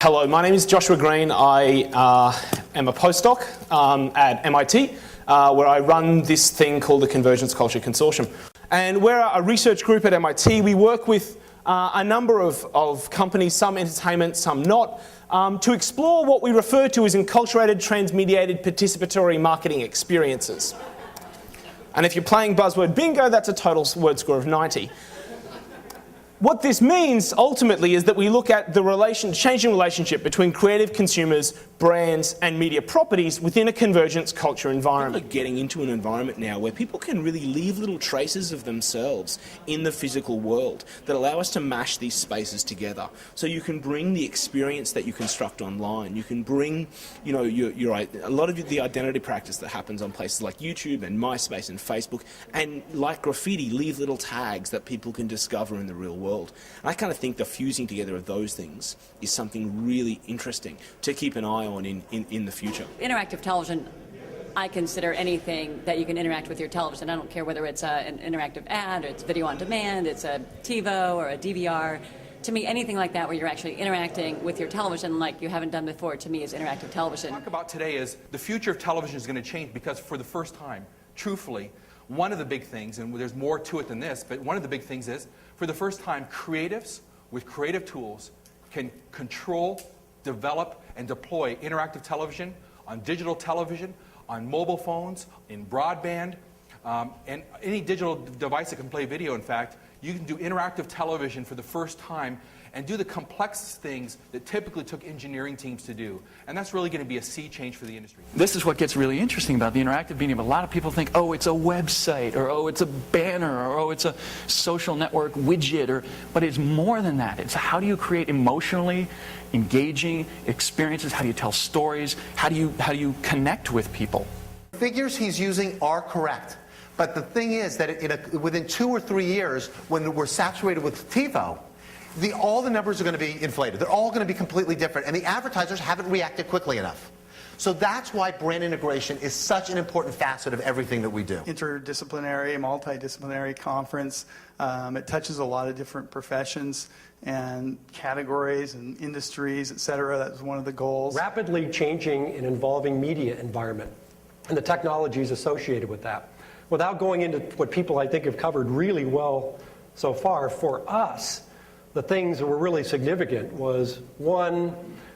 Hello, my name is Joshua Green. I am a postdoc at MIT, where I run this thing called the Convergence Culture Consortium. And we're a research group at MIT. We work with a number of companies, some entertainment, some not, to explore what we refer to as enculturated, transmediated, participatory marketing experiences. And if you're playing buzzword bingo, that's a total word score of 90. What this means, ultimately, is that we look at the changing relationship between creative consumers, brands, and media properties within a convergence culture environment. People are getting into an environment now where people can really leave little traces of themselves in the physical world that allow us to mash these spaces together. So you can bring the experience that you construct online. You can bring, a lot of the identity practice that happens on places like YouTube and MySpace and Facebook, and like graffiti, leave little tags that people can discover in the real world. And I kind of think the fusing together of those things is something really interesting to keep an eye on in the future. Interactive television, I consider anything that you can interact with your television. I don't care whether it's an interactive ad, or it's video on demand, it's a TiVo or a DVR. To me, anything like that where you're actually interacting with your television like you haven't done before, to me, is interactive television. What I talk about today is the future of television is going to change because for the first time, truthfully, one of the big things, and there's more to it than this, but one of the big things is, for the first time, creatives with creative tools can control, develop, and deploy interactive television on digital television, on mobile phones, in broadband, and any digital device that can play video, in fact. You can do interactive television for the first time and do the complex things that typically took engineering teams to do. And that's really going to be a sea change for the industry. This is what gets really interesting about the interactive medium. A lot of people think, oh, it's a website, or oh, it's a banner, or oh, it's a social network widget, but it's more than that. It's how do you create emotionally engaging experiences? How do you tell stories? How do you connect with people? The figures he's using are correct. But the thing is that within 2 or 3 years, when we're saturated with TiVo, all the numbers are going to be inflated. They're all going to be completely different, and the advertisers haven't reacted quickly enough. So that's why brand integration is such an important facet of everything that we do. Interdisciplinary, multidisciplinary conference. It touches a lot of different professions and categories and industries, et cetera. That's one of the goals. Rapidly changing and evolving media environment and the technologies associated with that. Without going into what people, I think, have covered really well so far, for us, the things that were really significant was, one,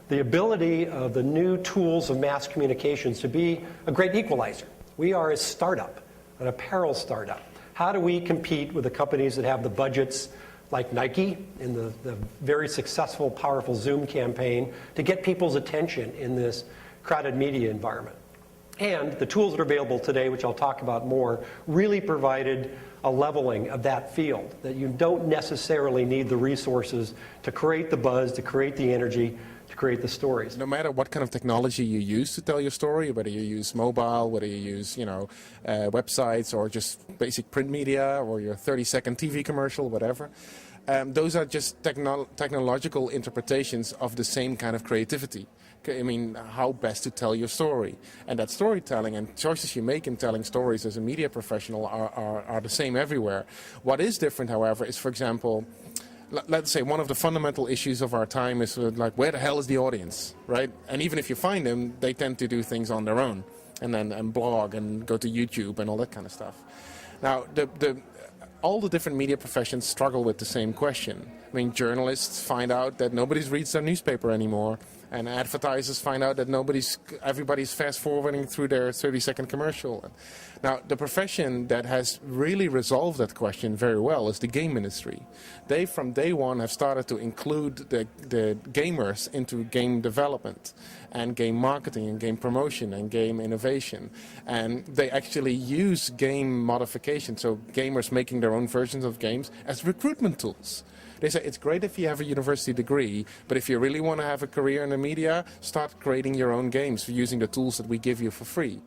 the ability of the new tools of mass communications to be a great equalizer. We are a startup, an apparel startup. How do we compete with the companies that have the budgets like Nike in the very successful, powerful Zoom campaign to get people's attention in this crowded media environment? And the tools that are available today, which I'll talk about more, really provided a leveling of that field, that you don't necessarily need the resources to create the buzz, to create the energy, to create the stories. No matter what kind of technology you use to tell your story, whether you use mobile, whether you use websites, or just basic print media, or your 30-second TV commercial, whatever, those are just technological interpretations of the same kind of creativity. I mean, how best to tell your story. And that storytelling and choices you make in telling stories as a media professional are the same everywhere. What is different, however, is, for example, let's say one of the fundamental issues of our time is like, where the hell is the audience, right? And even if you find them, they tend to do things on their own, and blog and go to YouTube and all that kind of stuff. Now, all the different media professions struggle with the same question. I mean, journalists find out that nobody reads their newspaper anymore, and advertisers find out that everybody's fast-forwarding through their 30-second commercial. Now, the profession that has really resolved that question very well is the game industry. They, from day one, have started to include the gamers into game development and game marketing and game promotion and game innovation. And they actually use game modification, so gamers making their own versions of games, as recruitment tools. They say it's great if you have a university degree, but if you really want to have a career in the media, start creating your own games using the tools that we give you for free.